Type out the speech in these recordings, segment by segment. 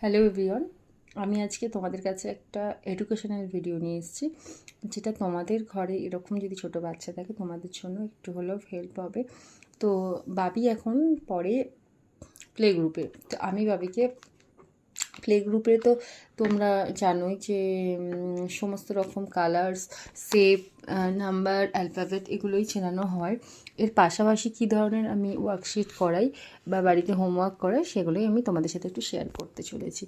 Hello everyone, আমি আজকে তোমাদের কাছে একটা এডুকেশনাল ভিডিও নিয়ে এসেছি, যেটা তোমাদের ঘরে এরকম যদি ছোট বাচ্চা থাকে তোমাদের জন্য একটু হলেও হেল্প হবে। তো বাবি এখন পড়ে প্লে গ্রুপে। তো আমি বাবিকে প্লে গ্রুপে তো তোমরা জানোই যে সমস্ত রকম কালার্স, শেপ, নাম্বার, অ্যালফাবেট এগুলোই চেনানো হয়। এর পাশাপাশি কী ধরনের আমি ওয়ার্কশিট করাই বা বাড়িতে হোমওয়ার্ক করাই সেগুলোই আমি তোমাদের সাথে একটু শেয়ার করতে চলেছি।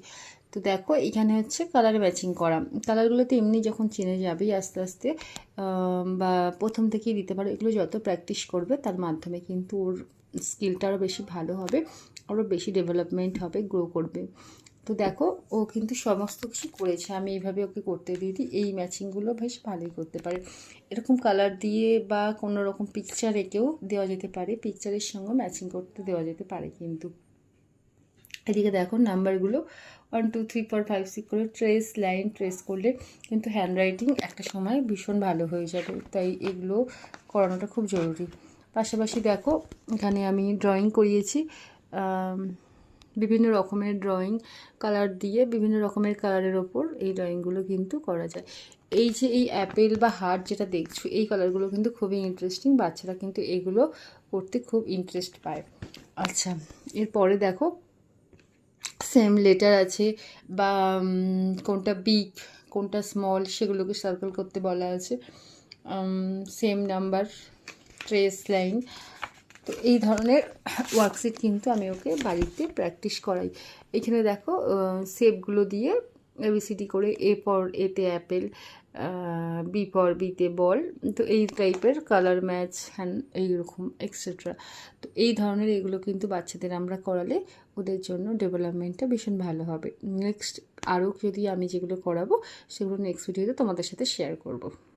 তো দেখো, এখানে হচ্ছে কালার ম্যাচিং করা। কালারগুলো তো এমনি যখন চিনে যাবেই আস্তে আস্তে, বা প্রথম থেকেই দিতে পারো। এগুলো যত প্র্যাকটিস করবে তার মাধ্যমে কিন্তু ওর স্কিলটা আরও বেশি ভালো হবে, আরও বেশি ডেভেলপমেন্ট হবে, গ্রো করবে। তো দেখো, ও কিন্তু সমস্ত কিছু করেছে। আমি এইভাবে ওকে করতে দিয়ে দিই। এই ম্যাচিংগুলো বেশ ভালোই করতে পারে। এরকম কালার দিয়ে বা কোনো রকম পিকচার এঁকেও দেওয়া যেতে পারে, পিকচারের সঙ্গে ম্যাচিং করতে দেওয়া যেতে পারে। কিন্তু এদিকে দেখো নাম্বারগুলো 1 2 3 4 5 6 করে লাইন ট্রেস করলে কিন্তু হ্যান্ডরাইটিং একটা সময় ভীষণ ভালো হয়ে যাবে। তাই এগুলো করানোটা খুব জরুরি। পাশাপাশি দেখো, এখানে আমি ড্রয়িং করিয়েছি। বিভিন্ন রকমের ড্রয়িং কালার দিয়ে বিভিন্ন রকমের কালারের ওপর এই ড্রয়িংগুলো কিন্তু করা যায়। এই যে এই অ্যাপেল বা হার্ট যেটা দেখছো, এই কালারগুলো কিন্তু খুবই ইন্টারেস্টিং। বাচ্চারা কিন্তু এগুলো করতে খুব ইন্টারেস্ট পায়। আচ্ছা, এরপরে দেখো সেম লেটার আছে বা কোনটা বিগ কোনটা স্মল সেগুলোকে সার্কেল করতে বলা আছে। Same number, trace line. তো এই ধরনের ওয়ার্কশিট কিন্তু আমি ওকে বাড়িতে প্র্যাকটিস করাই। এখানে দেখো শেপগুলো দিয়ে এবিসিডি করে, এ ফর এতে অ্যাপেল, বি ফর বিতে বল। তো এই টাইপের কালার ম্যাচ হ্যান্ড এইরকম এক্সেট্রা। তো এই ধরনের এগুলো কিন্তু বাচ্চাদের আমরা করালে ওদের জন্য ডেভেলপমেন্টটা ভীষণ ভালো হবে। নেক্সট আরও যদি আমি যেগুলো করাবো সেগুলো নেক্সট ভিডিওতে তোমাদের সাথে শেয়ার করব।